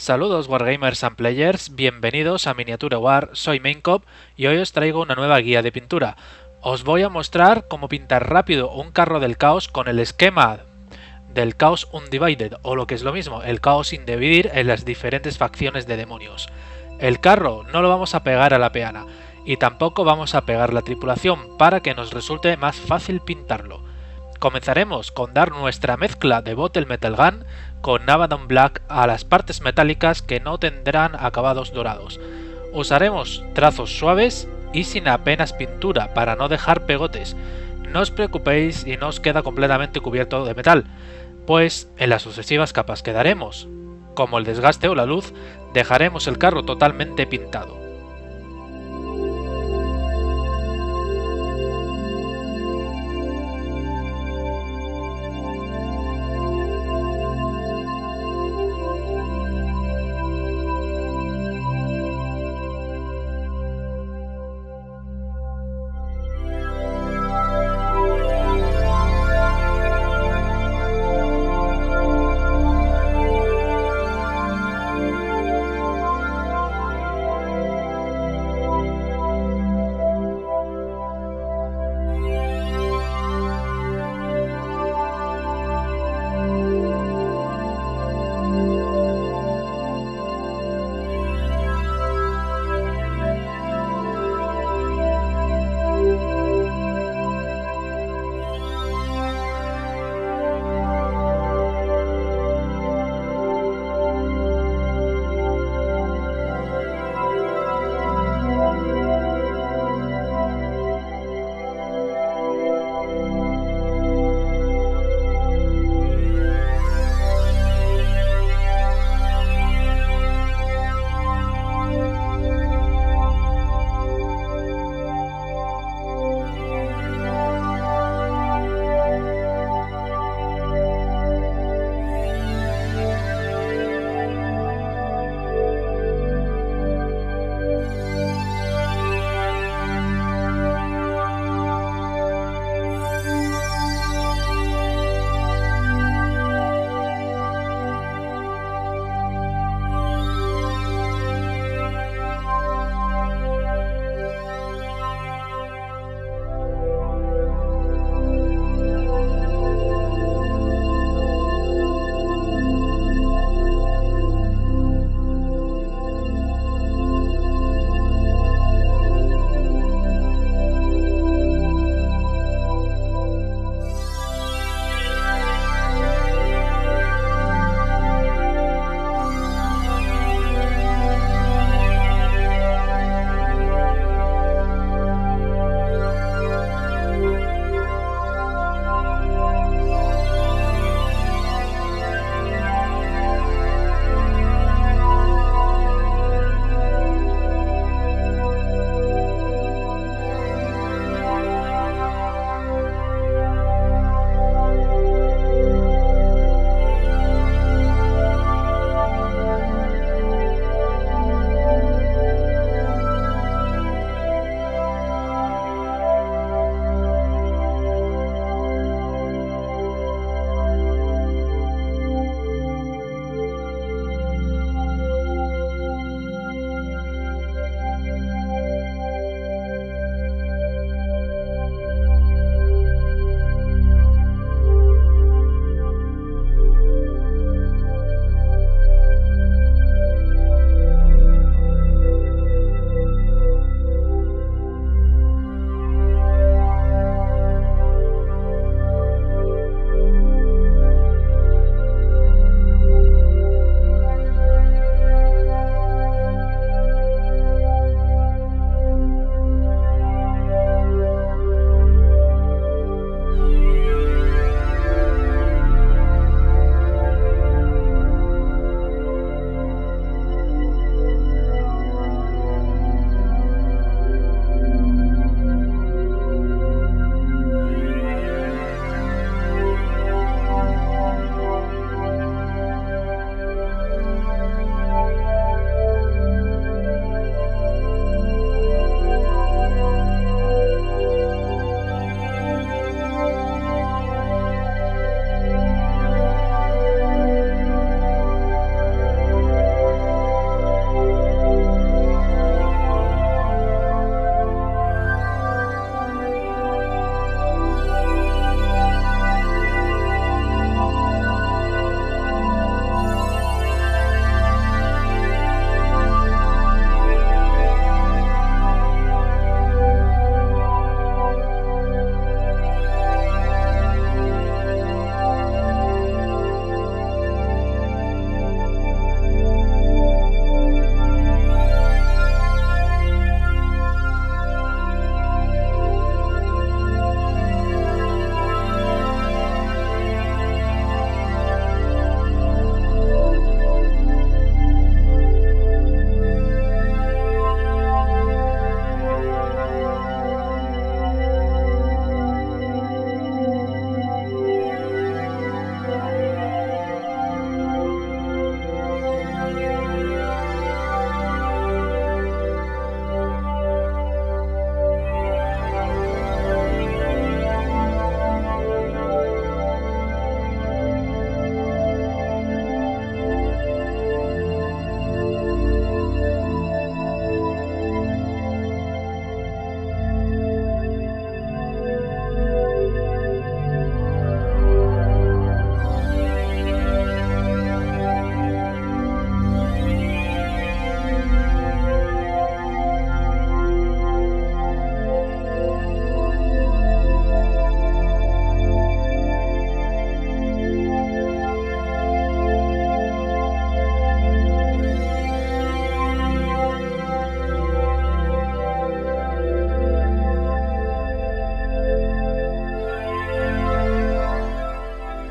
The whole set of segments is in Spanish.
Saludos Wargamers and Players, bienvenidos a Miniature War, soy Maincop y hoy os traigo una nueva guía de pintura. Os voy a mostrar cómo pintar rápido un carro del caos con el esquema del Chaos Undivided, o lo que es lo mismo, el caos sin dividir en las diferentes facciones de demonios. El carro no lo vamos a pegar a la peana, y tampoco vamos a pegar la tripulación para que nos resulte más fácil pintarlo. Comenzaremos con dar nuestra mezcla de Bottle Metal Gun con Abaddon Black a las partes metálicas que no tendrán acabados dorados. Usaremos trazos suaves y sin apenas pintura para no dejar pegotes. No os preocupéis y no os queda completamente cubierto de metal, pues en las sucesivas capas que daremos, como el desgaste o la luz, dejaremos el carro totalmente pintado.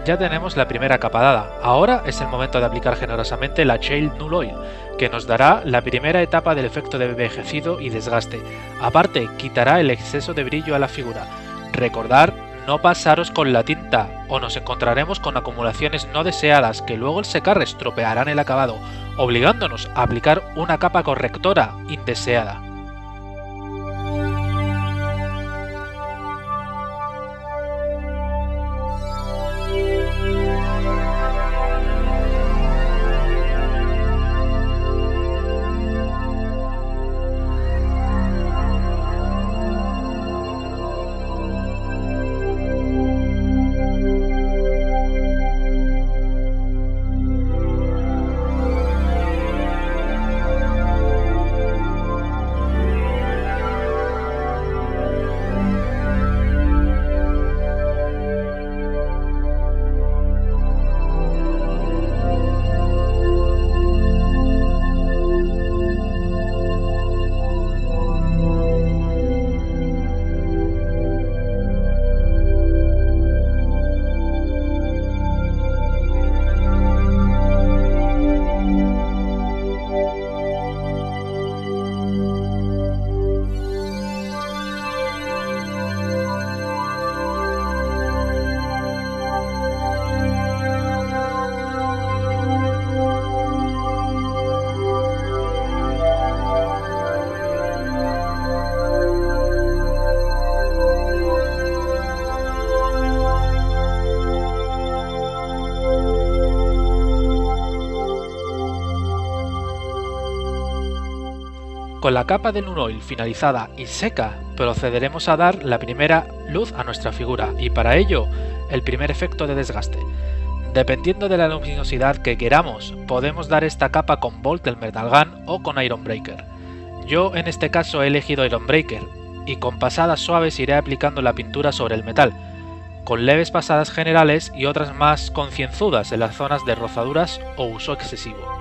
Ya tenemos la primera capa dada, ahora es el momento de aplicar generosamente la Shale Null Oil, que nos dará la primera etapa del efecto de envejecido y desgaste. Aparte, quitará el exceso de brillo a la figura. Recordar no pasaros con la tinta, o nos encontraremos con acumulaciones no deseadas que luego al secar estropearán el acabado, obligándonos a aplicar una capa correctora indeseada. Con la capa de Null Oil finalizada y seca, procederemos a dar la primera luz a nuestra figura y para ello el primer efecto de desgaste. Dependiendo de la luminosidad que queramos, podemos dar esta capa con Voltel Metal Gun o con Iron Breaker. Yo en este caso he elegido Iron Breaker y con pasadas suaves iré aplicando la pintura sobre el metal, con leves pasadas generales y otras más concienzudas en las zonas de rozaduras o uso excesivo.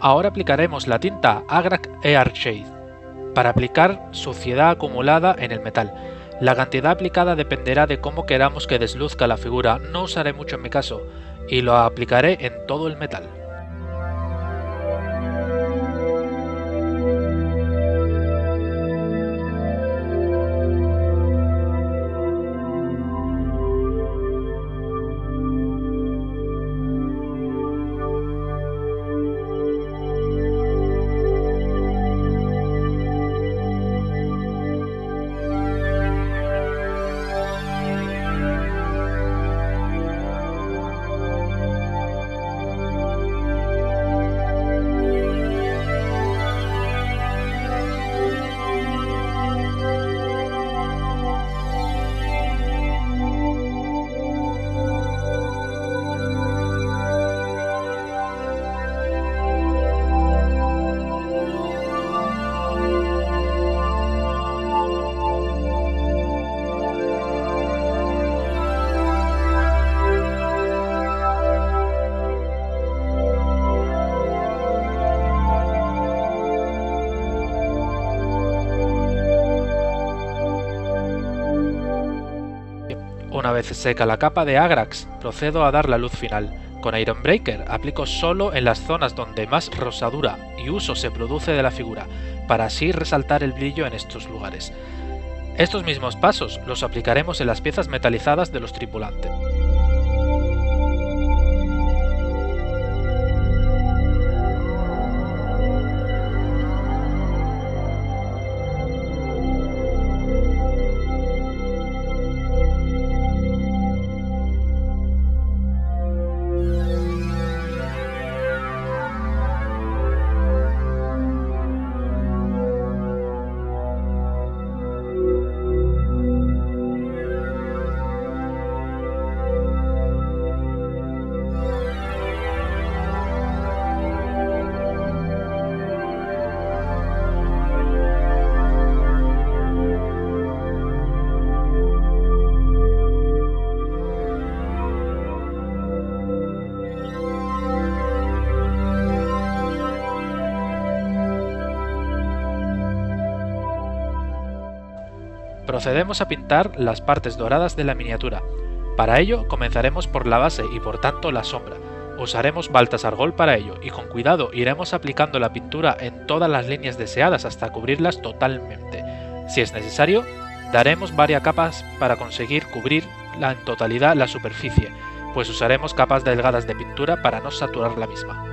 Ahora aplicaremos la tinta Agrax Earth Shade para aplicar suciedad acumulada en el metal. La cantidad aplicada dependerá de cómo queramos que desluzca la figura, no usaré mucho en mi caso, y lo aplicaré en todo el metal. Una vez seca la capa de Agrax, procedo a dar la luz final. Con Iron Breaker aplico solo en las zonas donde más rosadura y uso se produce de la figura, para así resaltar el brillo en estos lugares. Estos mismos pasos los aplicaremos en las piezas metalizadas de los tripulantes. Procedemos a pintar las partes doradas de la miniatura. Para ello comenzaremos por la base y por tanto la sombra. Usaremos Baltasar Gold para ello y con cuidado iremos aplicando la pintura en todas las líneas deseadas hasta cubrirlas totalmente. Si es necesario, daremos varias capas para conseguir cubrir en totalidad la superficie, pues usaremos capas delgadas de pintura para no saturar la misma.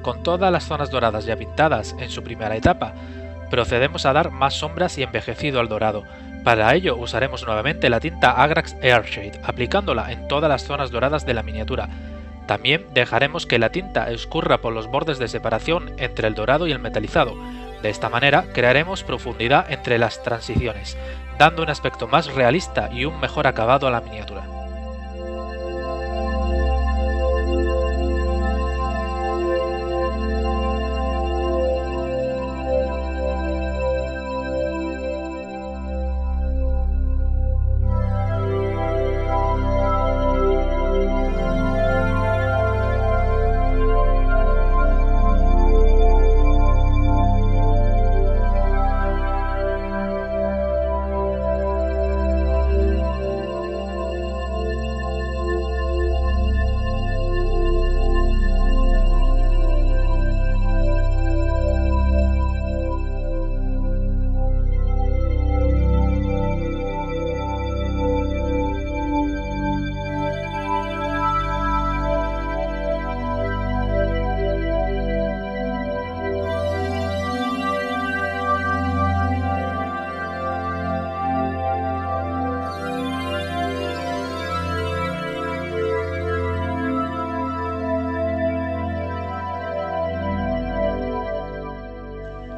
Con todas las zonas doradas ya pintadas en su primera etapa, procedemos a dar más sombras y envejecido al dorado. Para ello usaremos nuevamente la tinta Agrax Airshade, aplicándola en todas las zonas doradas de la miniatura. También dejaremos que la tinta escurra por los bordes de separación entre el dorado y el metalizado. De esta manera crearemos profundidad entre las transiciones, dando un aspecto más realista y un mejor acabado a la miniatura.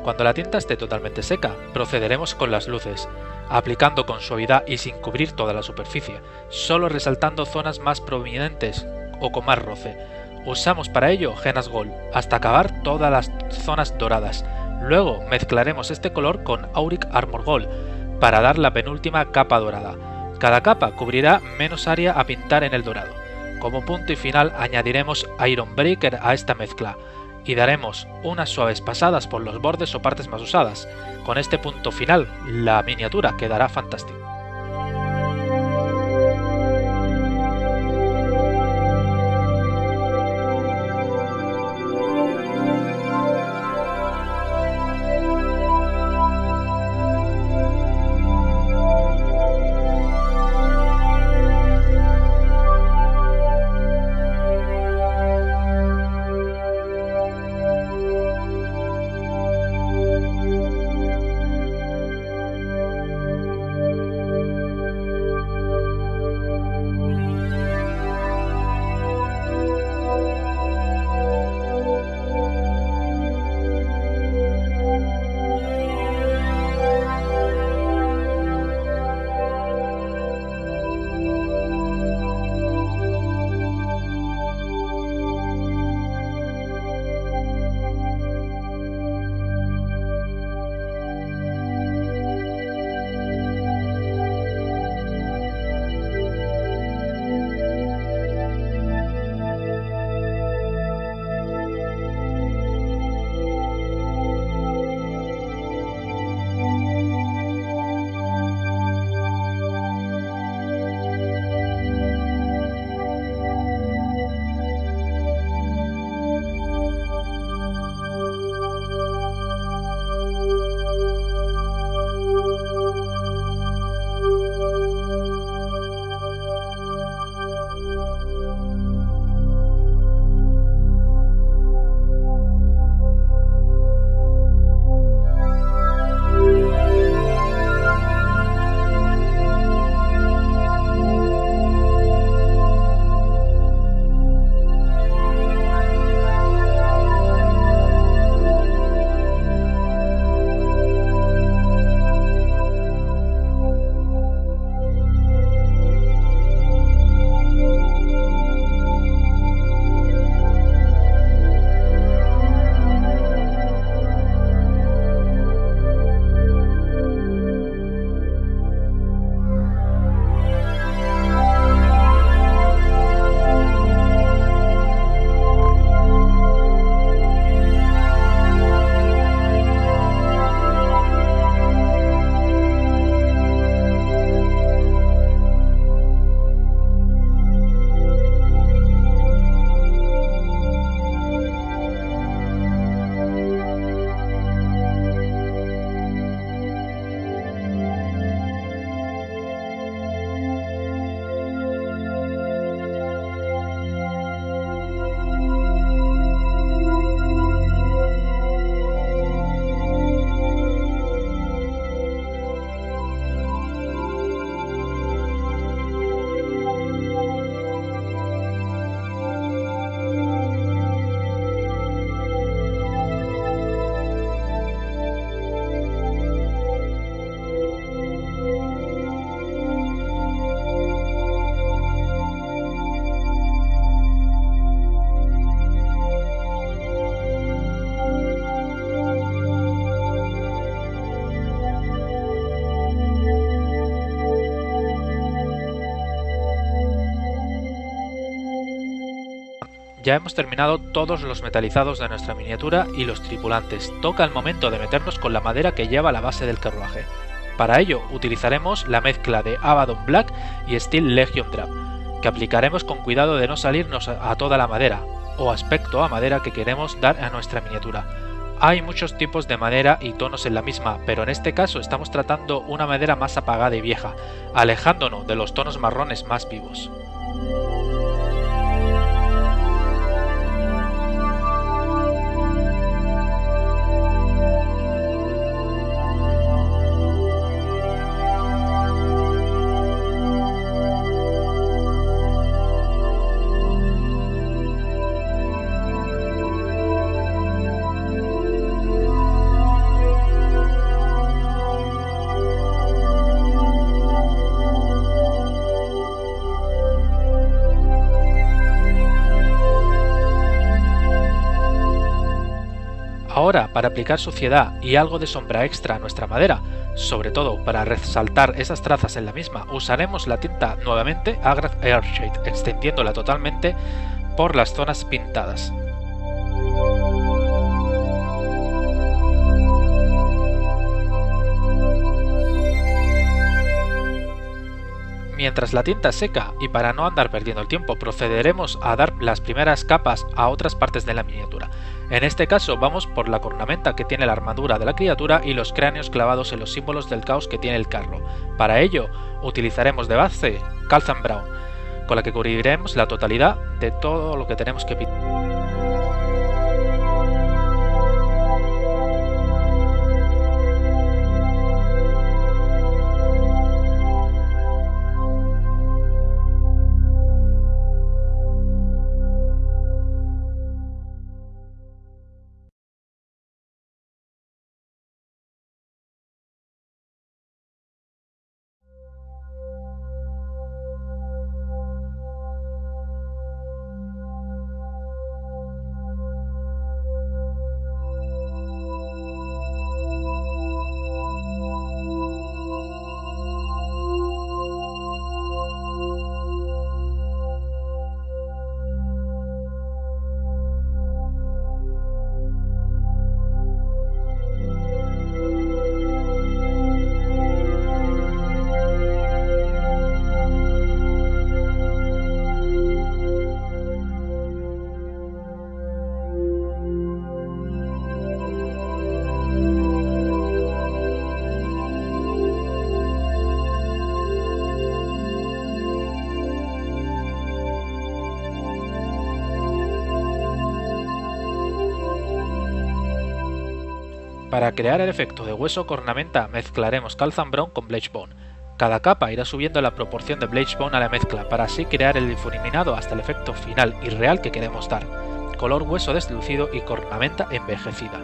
Cuando la tinta esté totalmente seca, procederemos con las luces, aplicando con suavidad y sin cubrir toda la superficie, solo resaltando zonas más prominentes o con más roce. Usamos para ello Henna's Gold, hasta acabar todas las zonas doradas. Luego mezclaremos este color con Auric Armor Gold, para dar la penúltima capa dorada. Cada capa cubrirá menos área a pintar en el dorado. Como punto y final añadiremos Iron Breaker a esta mezcla, y daremos unas suaves pasadas por los bordes o partes más usadas. Con este punto final, la miniatura quedará fantástica. Ya hemos terminado todos los metalizados de nuestra miniatura y los tripulantes. Toca el momento de meternos con la madera que lleva la base del carruaje. Para ello utilizaremos la mezcla de Abaddon Black y Steel Legion Drab, que aplicaremos con cuidado de no salirnos a toda la madera, o aspecto a madera que queremos dar a nuestra miniatura. Hay muchos tipos de madera y tonos en la misma, pero en este caso estamos tratando una madera más apagada y vieja, alejándonos de los tonos marrones más vivos. Ahora, para aplicar suciedad y algo de sombra extra a nuestra madera, sobre todo para resaltar esas trazas en la misma, usaremos la tinta nuevamente Agrax Earthshade, extendiéndola totalmente por las zonas pintadas. Mientras la tinta seca, y para no andar perdiendo el tiempo, procederemos a dar las primeras capas a otras partes de la miniatura. En este caso vamos por la cornamenta que tiene la armadura de la criatura y los cráneos clavados en los símbolos del caos que tiene el carro. Para ello utilizaremos de base Calzan Brown, con la que cubriremos la totalidad de todo lo que tenemos que pintar. Para crear el efecto de hueso cornamenta mezclaremos Calzan Brown con Bleach Bone. Cada capa irá subiendo la proporción de Bleach Bone a la mezcla para así crear el difuminado hasta el efecto final y real que queremos dar, color hueso deslucido y cornamenta envejecida.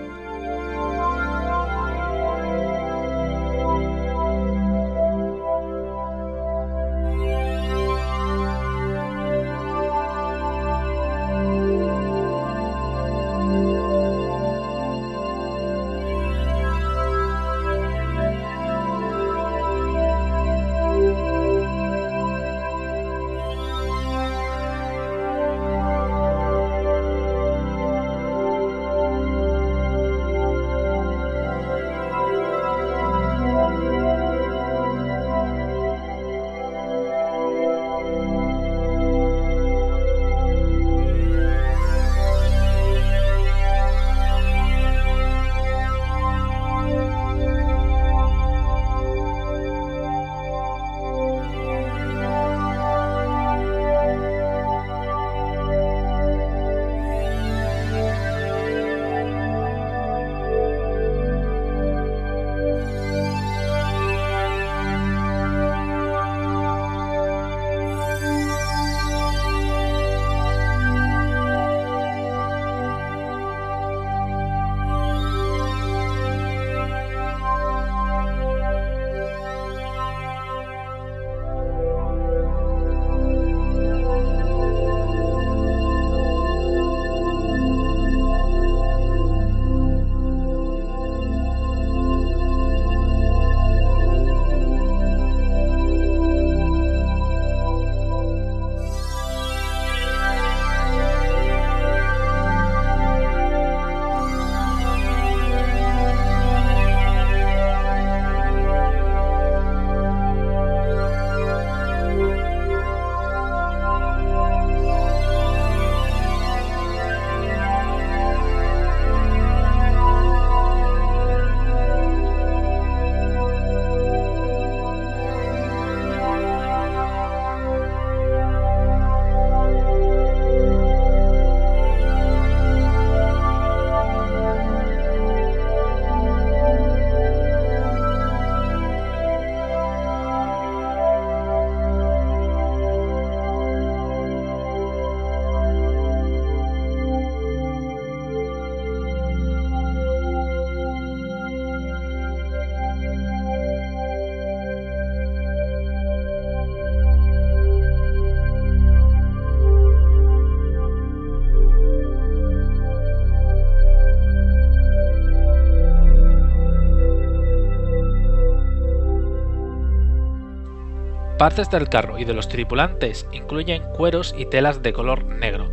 Partes del carro y de los tripulantes incluyen cueros y telas de color negro.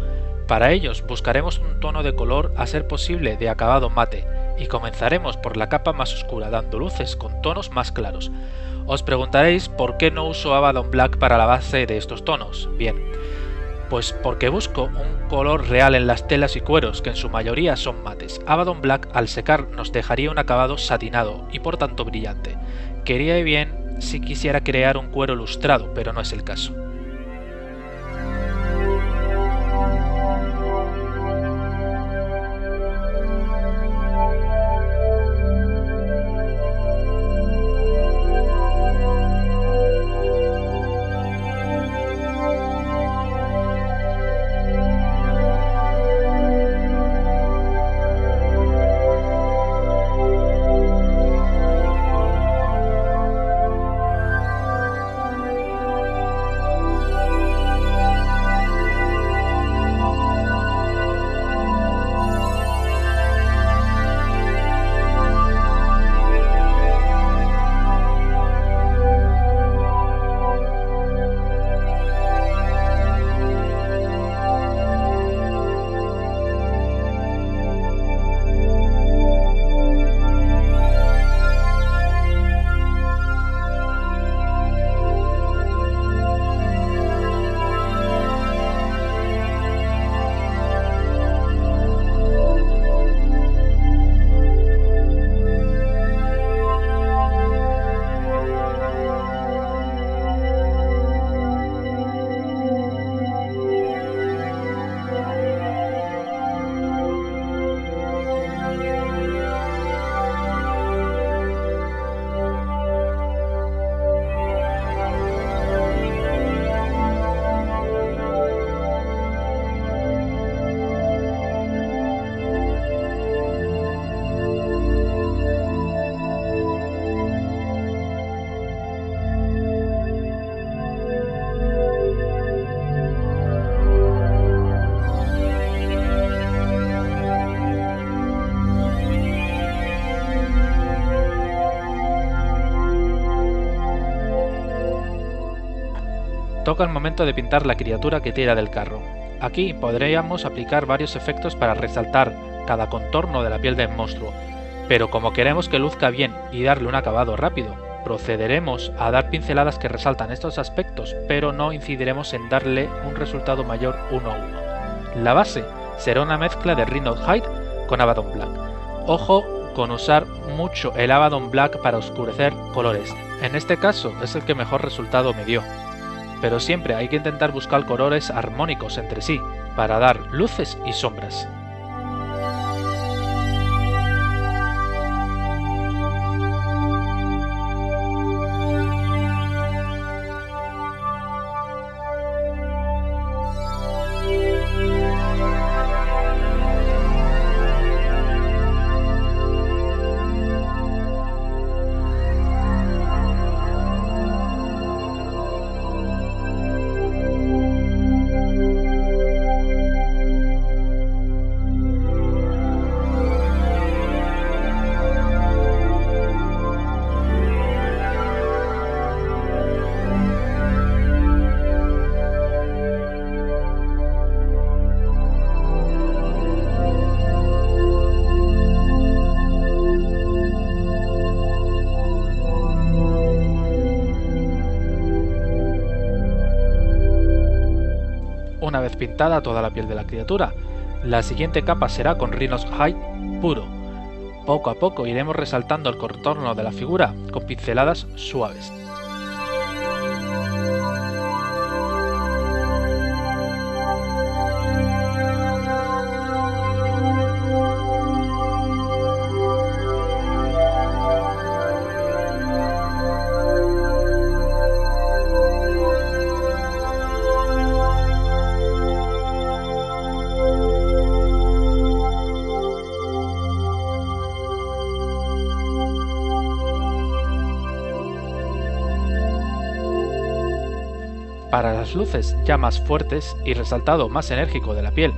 Para ellos buscaremos un tono de color a ser posible de acabado mate y comenzaremos por la capa más oscura dando luces con tonos más claros. Os preguntaréis por qué no uso Abaddon Black para la base de estos tonos. Bien, pues porque busco un color real en las telas y cueros que en su mayoría son mates. Abaddon Black al secar nos dejaría un acabado satinado y por tanto brillante. Quería bien si quisiera crear un cuero lustrado, pero no es el caso. Toca el momento de pintar la criatura que tira del carro. Aquí podríamos aplicar varios efectos para resaltar cada contorno de la piel del monstruo, pero como queremos que luzca bien y darle un acabado rápido, procederemos a dar pinceladas que resaltan estos aspectos, pero no incidiremos en darle un resultado mayor uno a uno. La base será una mezcla de Rhinold Hide con Abaddon Black. Ojo con usar mucho el Abaddon Black para oscurecer colores, en este caso es el que mejor resultado me dio. Pero siempre hay que intentar buscar colores armónicos entre sí, para dar luces y sombras. Una vez pintada toda la piel de la criatura, la siguiente capa será con Rhinold Hide puro. Poco a poco iremos resaltando el contorno de la figura con pinceladas suaves. Para las luces ya más fuertes y resaltado más enérgico de la piel,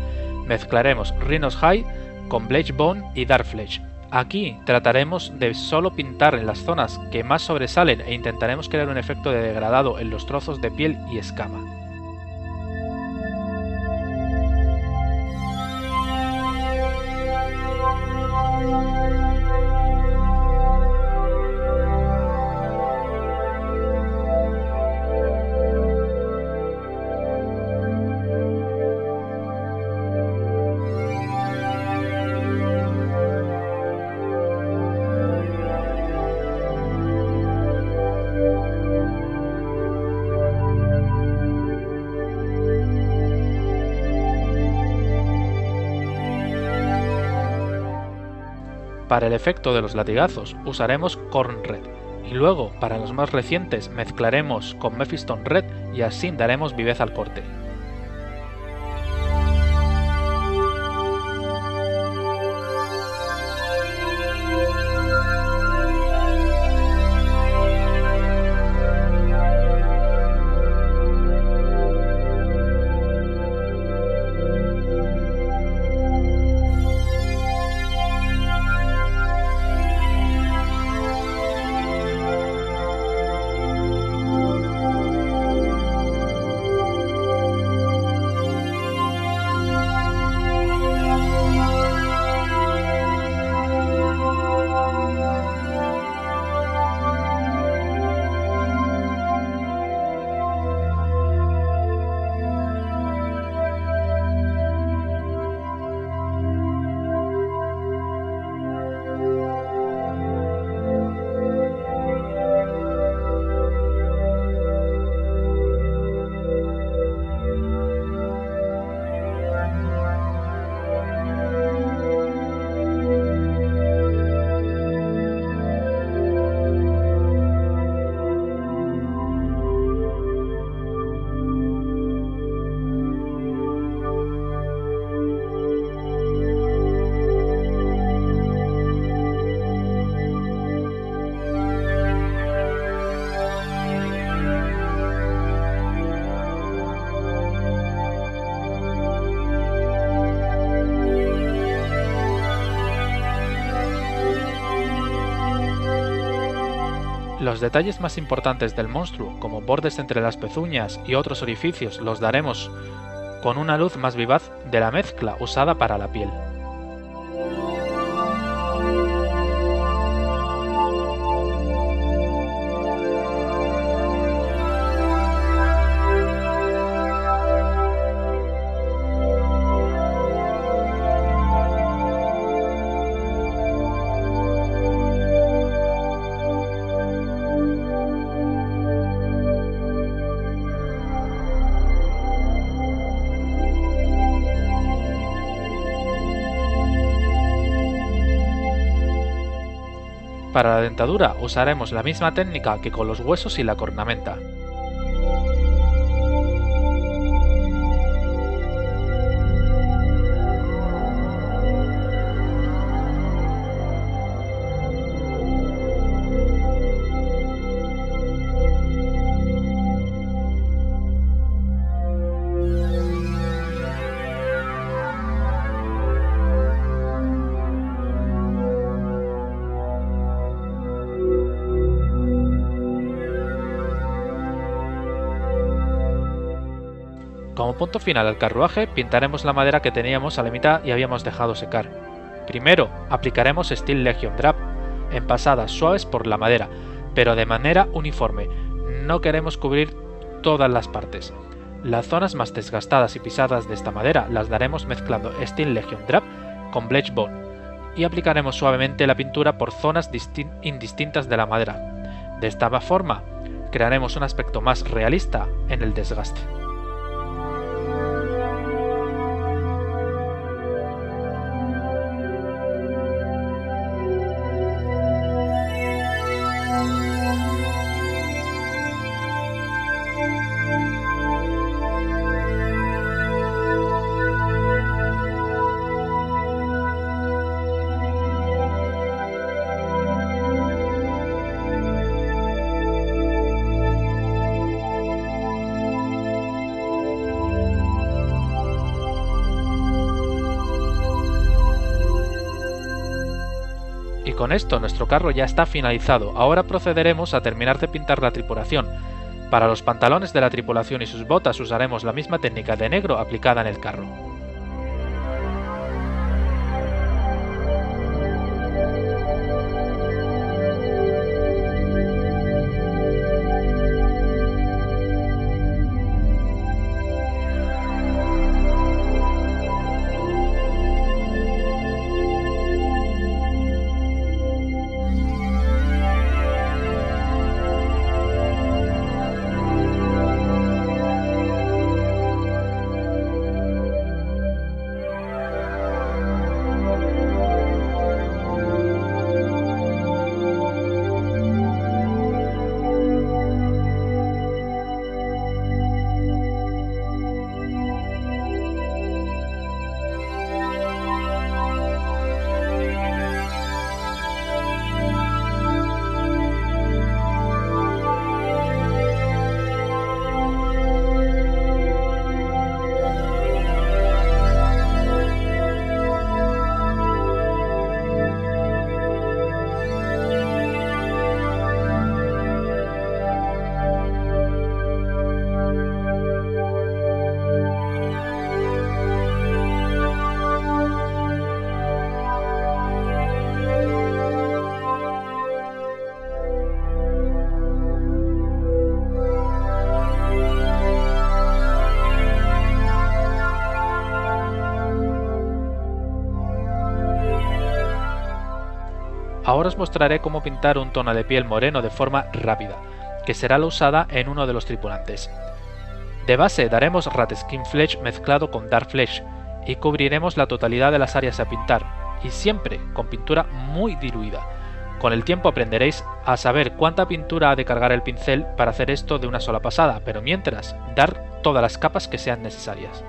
mezclaremos Rhinold Hide con Bleach Bone y Dark Flesh. Aquí trataremos de solo pintar en las zonas que más sobresalen e intentaremos crear un efecto de degradado en los trozos de piel y escama. Para el efecto de los latigazos usaremos Corn Red, y luego para los más recientes mezclaremos con Mephiston Red y así daremos viveza al corte. Los detalles más importantes del monstruo, como bordes entre las pezuñas y otros orificios, los daremos con una luz más vivaz de la mezcla usada para la piel. Para la dentadura usaremos la misma técnica que con los huesos y la cornamenta. Como punto final al carruaje, pintaremos la madera que teníamos a la mitad y habíamos dejado secar. Primero, aplicaremos Steel Legion Drap, en pasadas suaves por la madera, pero de manera uniforme. No queremos cubrir todas las partes. Las zonas más desgastadas y pisadas de esta madera las daremos mezclando Steel Legion Drap con Bleach Bone, y aplicaremos suavemente la pintura por zonas indistintas de la madera. De esta forma, crearemos un aspecto más realista en el desgaste. con esto nuestro carro ya está finalizado. Ahora procederemos a terminar de pintar la tripulación. Para los pantalones de la tripulación y sus botas usaremos la misma técnica de negro aplicada en el carro. Ahora os mostraré cómo pintar un tono de piel moreno de forma rápida, que será la usada en uno de los tripulantes. De base daremos Rat Skin Flesh mezclado con Dark Flesh y cubriremos la totalidad de las áreas a pintar, y siempre con pintura muy diluida. Con el tiempo aprenderéis a saber cuánta pintura ha de cargar el pincel para hacer esto de una sola pasada, pero mientras, dar todas las capas que sean necesarias.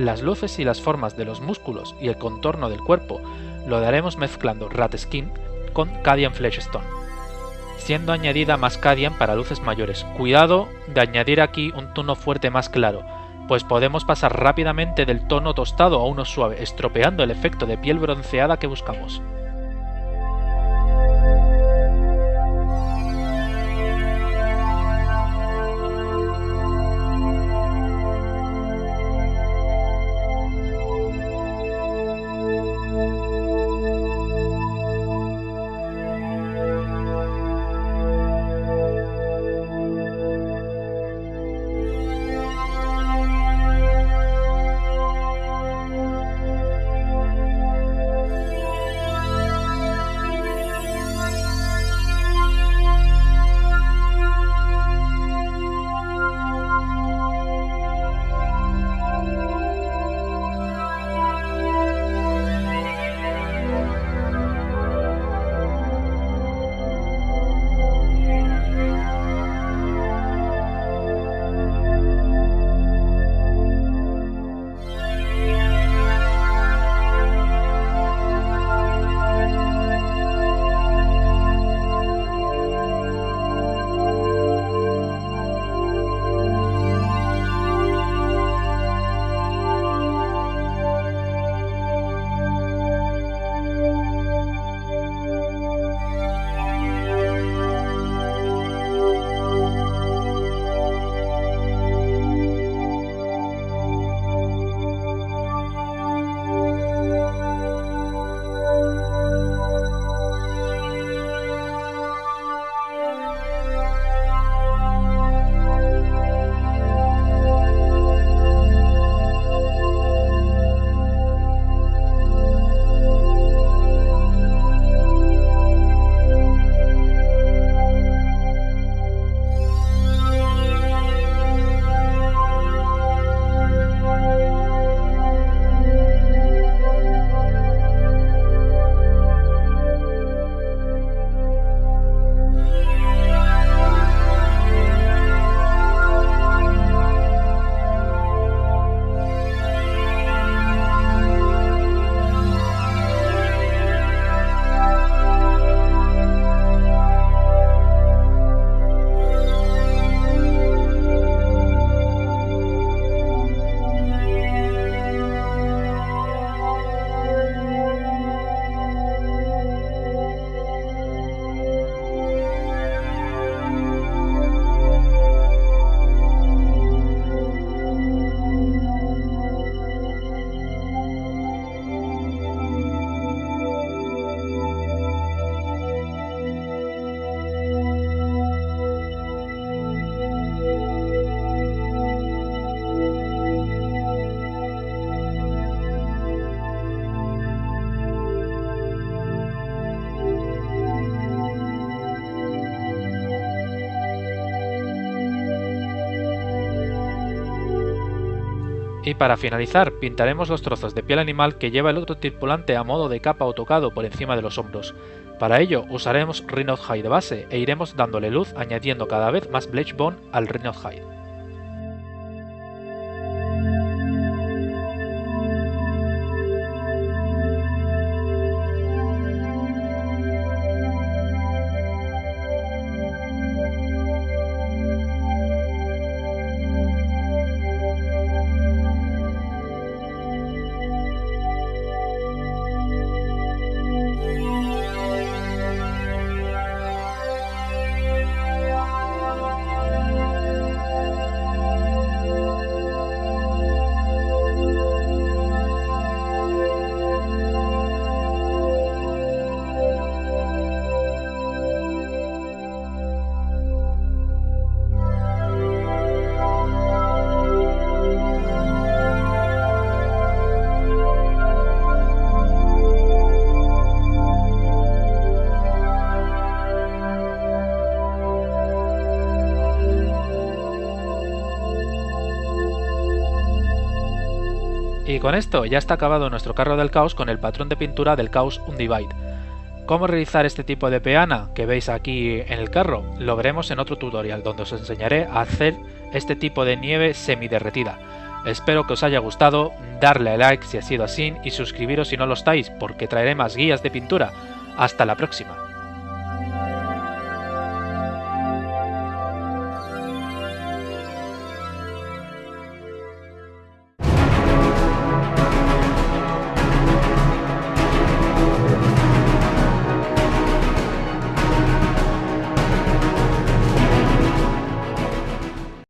Las luces y las formas de los músculos y el contorno del cuerpo lo daremos mezclando Rat Skin con Cadian Flesh Stone, siendo añadida más Cadian para luces mayores. Cuidado de añadir aquí un tono fuerte más claro, pues podemos pasar rápidamente del tono tostado a uno suave, estropeando el efecto de piel bronceada que buscamos. Y para finalizar, pintaremos los trozos de piel animal que lleva el otro tripulante a modo de capa o tocado por encima de los hombros. Para ello usaremos Rhino's Hide de base e iremos dándole luz añadiendo cada vez más Bleach Bone al Rhino's Hide. Y con esto ya está acabado nuestro carro del caos con el patrón de pintura del Chaos Undivide. ¿Cómo realizar este tipo de peana que veis aquí en el carro? Lo veremos en otro tutorial donde os enseñaré a hacer este tipo de nieve semiderretida. Espero que os haya gustado, darle a like si ha sido así y suscribiros si no lo estáis porque traeré más guías de pintura. Hasta la próxima.